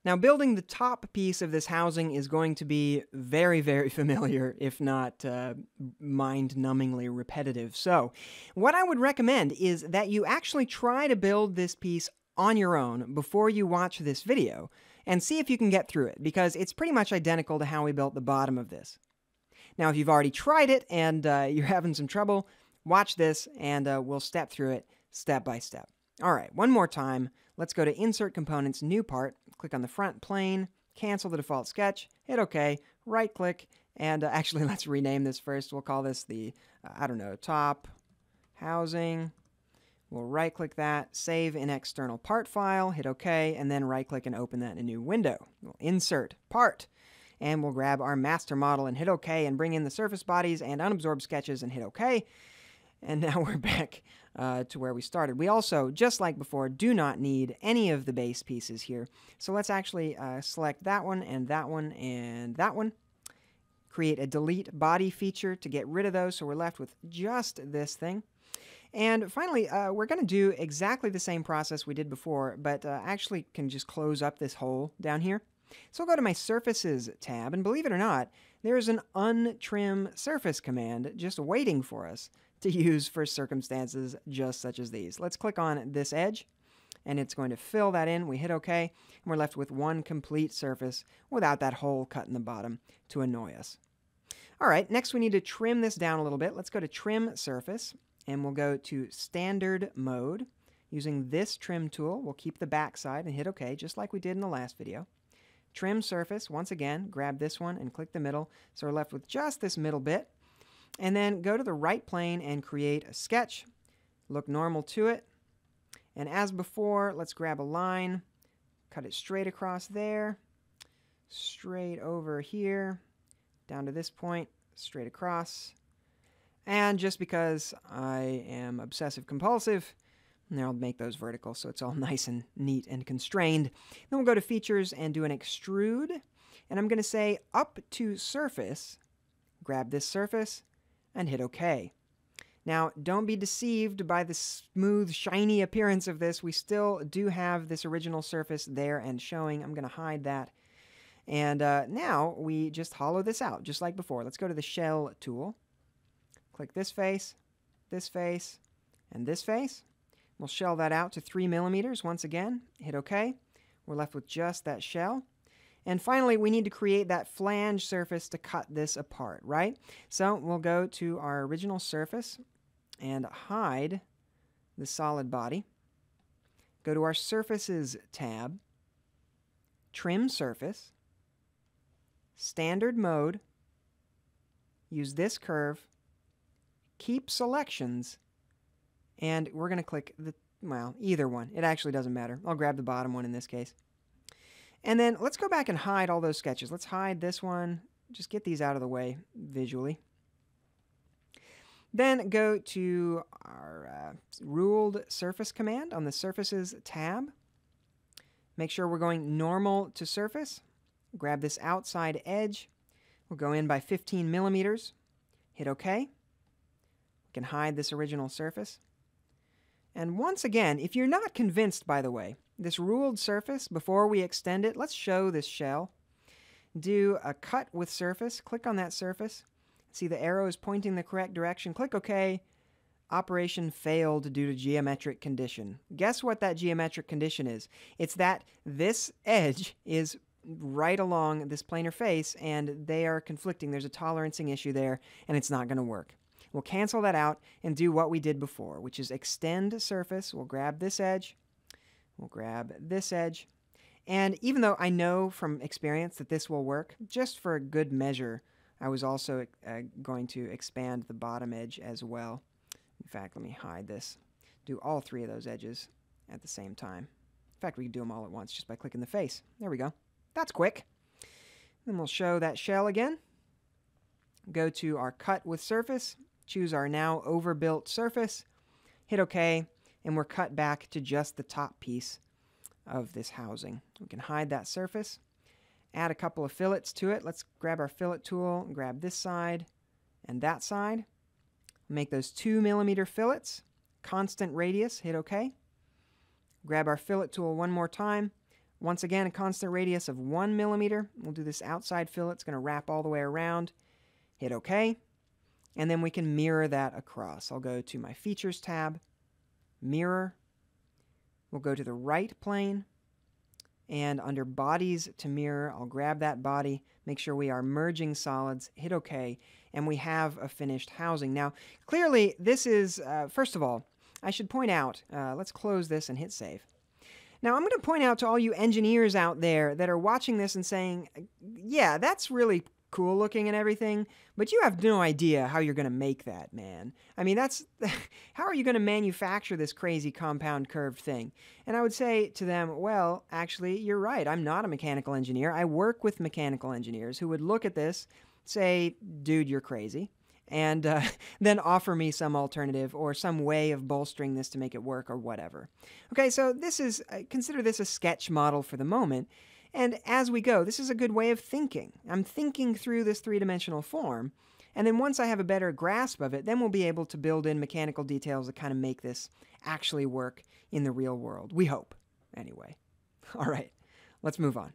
Now, building the top piece of this housing is going to be very, very familiar, if not mind-numbingly repetitive. So, what I would recommend is that you actually try to build this piece on your own before you watch this video, and see if you can get through it, because it's pretty much identical to how we built the bottom of this. Now, if you've already tried it and you're having some trouble, watch this and we'll step through it step by step. All right, one more time. Let's go to Insert Components, New Part, click on the front plane, cancel the default sketch, hit OK, right-click, and actually let's rename this first. We'll call this the, I don't know, Top Housing. We'll right-click that, save in external part file, hit OK, and then right-click and open that in a new window. We'll insert part, and we'll grab our master model and hit OK, and bring in the surface bodies and unabsorbed sketches and hit OK. And now we're back to where we started. We also, just like before, do not need any of the base pieces here. So let's actually select that one and that one and that one. Create a delete body feature to get rid of those, so we're left with just this thing. And finally, we're going to do exactly the same process we did before, but actually can just close up this hole down here. So I'll go to my Surfaces tab, and believe it or not, there's an untrim surface command just waiting for us to use for circumstances just such as these. Let's click on this edge, and it's going to fill that in. We hit OK, and we're left with one complete surface without that hole cut in the bottom to annoy us. All right, next we need to trim this down a little bit. Let's go to Trim Surface, and we'll go to Standard Mode. Using this trim tool, we'll keep the back side and hit OK, just like we did in the last video. Trim Surface, once again, grab this one and click the middle, so we're left with just this middle bit. And then go to the right plane and create a sketch. Look normal to it. And as before, let's grab a line, cut it straight across there, straight over here, down to this point, straight across. And just because I am obsessive compulsive, I'll make those vertical so it's all nice and neat and constrained. Then we'll go to Features and do an Extrude. And I'm going to say up to Surface, grab this surface, and hit OK. Now, don't be deceived by the smooth, shiny appearance of this. We still do have this original surface there and showing. I'm going to hide that. And now we just hollow this out, just like before. Let's go to the Shell tool. Click this face, and this face. We'll shell that out to 3 millimeters once again. Hit OK. We're left with just that shell. And finally, we need to create that flange surface to cut this apart, right? So we'll go to our original surface and hide the solid body. Go to our Surfaces tab, Trim Surface, Standard Mode, use this curve, keep selections, and we're going to click the, well, either one. It actually doesn't matter. I'll grab the bottom one in this case. And then let's go back and hide all those sketches. Let's hide this one. Just get these out of the way visually. Then go to our ruled surface command on the Surfaces tab. Make sure we're going normal to surface. Grab this outside edge. We'll go in by 15 millimeters. Hit OK. We can hide this original surface. And once again, if you're not convinced, by the way, this ruled surface, before we extend it, let's show this shell. Do a cut with surface. Click on that surface. See the arrow is pointing the correct direction. Click OK. Operation failed due to geometric condition. Guess what that geometric condition is? It's that this edge is right along this planar face, and they are conflicting. There's a tolerancing issue there, and it's not going to work. We'll cancel that out and do what we did before, which is extend surface. We'll grab this edge. We'll grab this edge. And even though I know from experience that this will work, just for good measure, I was also going to expand the bottom edge as well. In fact, let me hide this. Do all three of those edges at the same time. In fact, we can do them all at once just by clicking the face. There we go. That's quick. Then we'll show that shell again. Go to our cut with surface. Choose our now overbuilt surface. Hit OK. And we're cut back to just the top piece of this housing. We can hide that surface. Add a couple of fillets to it. Let's grab our fillet tool and grab this side and that side. Make those 2 millimeter fillets. Constant radius. Hit OK. Grab our fillet tool one more time. Once again, a constant radius of 1 millimeter. We'll do this outside fillet. It's going to wrap all the way around. Hit OK. And then we can mirror that across. I'll go to my Features tab, Mirror. We'll go to the right plane. And under Bodies to Mirror, I'll grab that body, make sure we are merging solids, hit OK, and we have a finished housing. Now, clearly, this is, first of all, I should point out, let's close this and hit Save. Now, I'm going to point out to all you engineers out there that are watching this and saying, yeah, that's really cool looking and everything, but you have no idea how you're going to make that, man. I mean, how are you going to manufacture this crazy compound curved thing? And I would say to them, well, actually, you're right. I'm not a mechanical engineer. I work with mechanical engineers who would look at this, say, dude, you're crazy, and then offer me some alternative or some way of bolstering this to make it work or whatever. Okay, so this is, consider this a sketch model for the moment. And as we go, this is a good way of thinking. I'm thinking through this three-dimensional form, and then once I have a better grasp of it, then we'll be able to build in mechanical details that kind of make this actually work in the real world. We hope, anyway. All right, let's move on.